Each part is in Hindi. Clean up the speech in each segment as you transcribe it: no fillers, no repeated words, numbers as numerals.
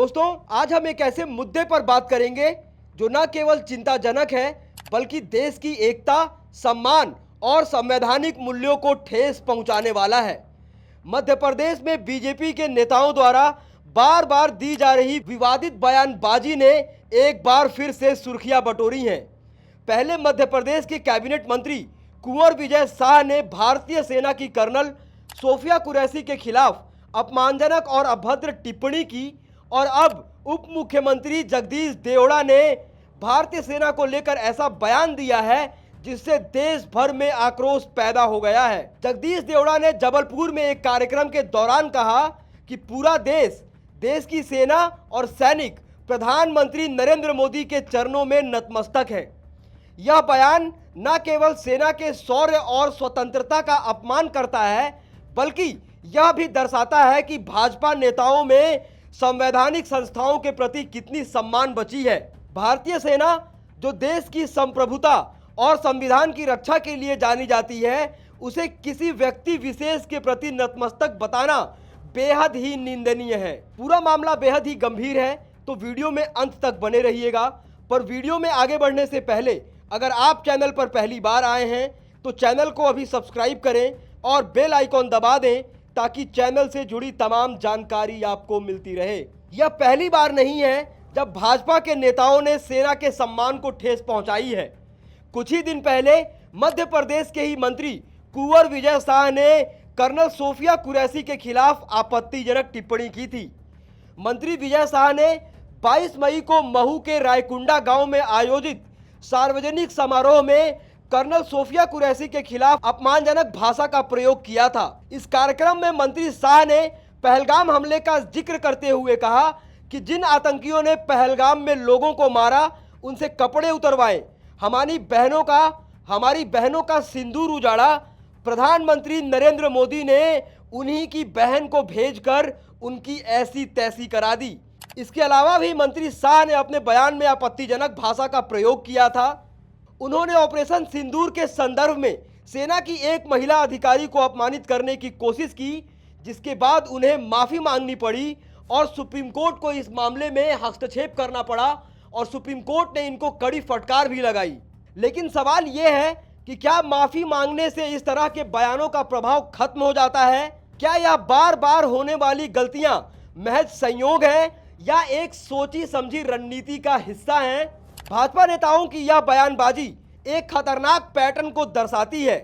दोस्तों, आज हम एक ऐसे मुद्दे पर बात करेंगे जो न केवल चिंताजनक है बल्कि देश की एकता, सम्मान और संवैधानिक मूल्यों को ठेस पहुंचाने वाला है। मध्य प्रदेश में बीजेपी के नेताओं द्वारा बार बार दी जा रही विवादित बयानबाजी ने एक बार फिर से सुर्खियां बटोरी हैं। पहले मध्य प्रदेश के कैबिनेट मंत्री कुंवर विजय शाह ने भारतीय सेना की कर्नल सोफिया कुरैशी के खिलाफ अपमानजनक और अभद्र टिप्पणी की और अब उप मुख्यमंत्री जगदीश देवड़ा ने भारतीय सेना को लेकर ऐसा बयान दिया है जिससे देश भर में आक्रोश पैदा हो गया है। जगदीश देवड़ा ने जबलपुर में एक कार्यक्रम के दौरान कहा कि पूरा देश की सेना और सैनिक प्रधानमंत्री नरेंद्र मोदी के चरणों में नतमस्तक है। यह बयान न केवल सेना के शौर्य और स्वतंत्रता का अपमान करता है बल्कि यह भी दर्शाता है कि भाजपा नेताओं में संवैधानिक संस्थाओं के प्रति कितनी सम्मान बची है। भारतीय सेना जो देश की संप्रभुता और संविधान की रक्षा के लिए जानी जाती है, उसे किसी व्यक्ति विशेष के प्रति नतमस्तक बताना बेहद ही निंदनीय है। पूरा मामला बेहद ही गंभीर है, तो वीडियो में अंत तक बने रहिएगा। पर वीडियो में आगे बढ़ने से पहले अगर आप चैनल पर पहली बार आए हैं तो चैनल को अभी सब्सक्राइब करें और बेल आइकॉन दबा दें ताकि चैनल से जुड़ी तमाम जानकारी आपको मिलती रहे। यह पहली बार नहीं है जब भाजपा के नेताओं ने सेना के सम्मान को ठेस पहुंचाई है। कुछ ही दिन पहले मध्य प्रदेश के ही मंत्री कुंवर विजय शाह ने कर्नल सोफिया कुरैशी के खिलाफ आपत्तिजनक टिप्पणी की थी। मंत्री विजय शाह ने 22 मई को महू के रायकुंडा गांव में आयोजित सार्वजनिक समारोह में कर्नल सोफिया कुरैशी के खिलाफ अपमानजनक भाषा का प्रयोग किया था। इस कार्यक्रम में मंत्री शाह ने पहलगाम हमले का जिक्र करते हुए कहा कि जिन आतंकियों ने पहलगाम में लोगों को मारा उनसे कपड़े उतरवाए, हमारी बहनों का सिंदूर उजाड़ा, प्रधानमंत्री नरेंद्र मोदी ने उन्हीं की बहन को भेजकर उनकी ऐसी तैसी करा दी। इसके अलावा भी मंत्री शाह ने अपने बयान में आपत्तिजनक भाषा का प्रयोग किया था। उन्होंने ऑपरेशन सिंदूर के संदर्भ में सेना की एक महिला अधिकारी को अपमानित करने की कोशिश की, जिसके बाद उन्हें माफ़ी मांगनी पड़ी और सुप्रीम कोर्ट को इस मामले में हस्तक्षेप करना पड़ा और सुप्रीम कोर्ट ने इनको कड़ी फटकार भी लगाई। लेकिन सवाल यह है कि क्या माफ़ी मांगने से इस तरह के बयानों का प्रभाव खत्म हो जाता है? क्या यह बार बार होने वाली गलतियां महज संयोग है या एक सोची समझी रणनीति का हिस्सा है? भाजपा नेताओं की यह बयानबाजी एक खतरनाक पैटर्न को दर्शाती है।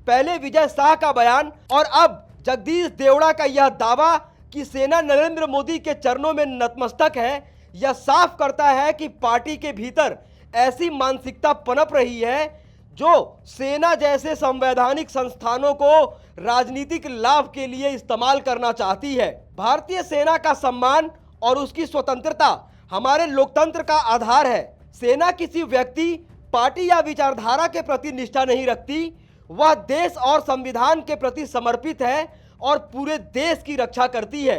पहले विजय शाह का बयान और अब जगदीश देवड़ा का यह दावा कि सेना नरेंद्र मोदी के चरणों में नतमस्तक है, यह साफ करता है कि पार्टी के भीतर ऐसी मानसिकता पनप रही है जो सेना जैसे संवैधानिक संस्थानों को राजनीतिक लाभ के लिए इस्तेमाल करना चाहती है। भारतीय सेना का सम्मान और उसकी स्वतंत्रता हमारे लोकतंत्र का आधार है। सेना किसी व्यक्ति, पार्टी या विचारधारा के प्रति निष्ठा नहीं रखती, वह देश और संविधान के प्रति समर्पित है और पूरे देश की रक्षा करती है।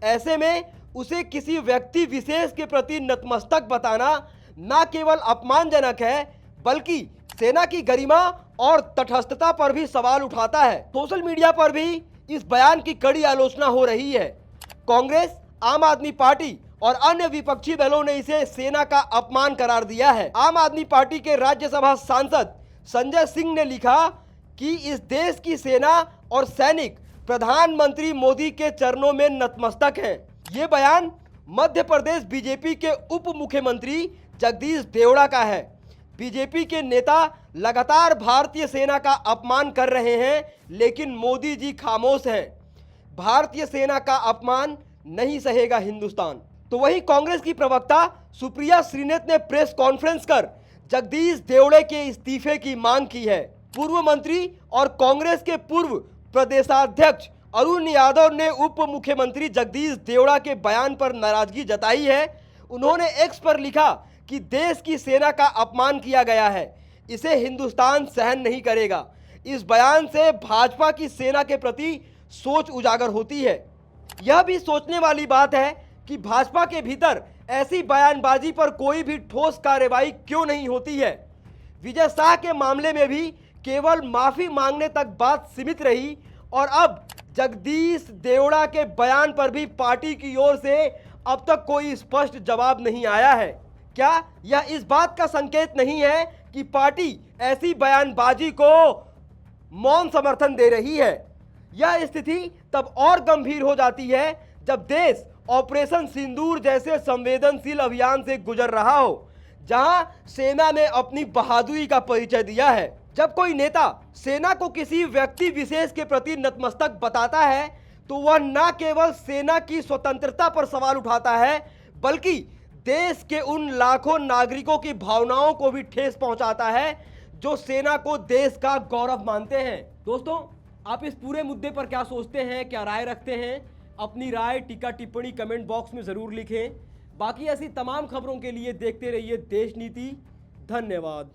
ऐसे में उसे किसी व्यक्ति विशेष के प्रति नतमस्तक बताना न केवल अपमानजनक है बल्कि सेना की गरिमा और तटस्थता पर भी सवाल उठाता है। सोशल मीडिया पर भी इस बयान की कड़ी आलोचना हो रही है। कांग्रेस, आम आदमी पार्टी और अन्य विपक्षी दलों ने इसे सेना का अपमान करार दिया है। आम आदमी पार्टी के राज्यसभा सांसद संजय सिंह ने लिखा कि इस देश की सेना और सैनिक प्रधानमंत्री मोदी के चरणों में नतमस्तक हैं। ये बयान मध्य प्रदेश बीजेपी के उप मुख्यमंत्री जगदीश देवड़ा का है। बीजेपी के नेता लगातार भारतीय सेना का अपमान कर रहे हैं, लेकिन मोदी जी खामोश हैं। भारतीय सेना का अपमान नहीं सहेगा हिंदुस्तान। तो वही कांग्रेस की प्रवक्ता सुप्रिया श्रीनेत ने प्रेस कॉन्फ्रेंस कर जगदीश देवड़े के इस्तीफे की मांग की है। पूर्व मंत्री और कांग्रेस के पूर्व प्रदेशाध्यक्ष अरुण यादव ने उप मुख्यमंत्री जगदीश देवड़ा के बयान पर नाराजगी जताई है। उन्होंने एक्स पर लिखा कि देश की सेना का अपमान किया गया है, इसे हिंदुस्तान सहन नहीं करेगा। इस बयान से भाजपा की सेना के प्रति सोच उजागर होती है। यह भी सोचने वाली बात है कि भाजपा के भीतर ऐसी बयानबाजी पर कोई भी ठोस कार्रवाई क्यों नहीं होती है। विजय शाह के मामले में भी केवल माफी मांगने तक बात सीमित रही और अब जगदीश देवड़ा के बयान पर भी पार्टी की ओर से अब तक कोई स्पष्ट जवाब नहीं आया है। क्या यह इस बात का संकेत नहीं है कि पार्टी ऐसी बयानबाजी को मौन समर्थन दे रही है? यह स्थिति तब और गंभीर हो जाती है जब देश ऑपरेशन सिंदूर जैसे संवेदनशील अभियान से गुजर रहा हो, जहां सेना ने अपनी बहादुरी का परिचय दिया है। जब कोई नेता सेना को किसी व्यक्ति विशेष के प्रति नतमस्तक बताता है तो वह न केवल सेना की स्वतंत्रता पर सवाल उठाता है, बल्कि देश के उन लाखों नागरिकों की भावनाओं को भी ठेस पहुंचाता है जो सेना को देश का गौरव मानते हैं। दोस्तों, आप इस पूरे मुद्दे पर क्या सोचते हैं, क्या राय रखते हैं? अपनी राय टीका टिप्पणी कमेंट बॉक्स में ज़रूर लिखें। बाकी ऐसी तमाम खबरों के लिए देखते रहिए देश नीति। धन्यवाद।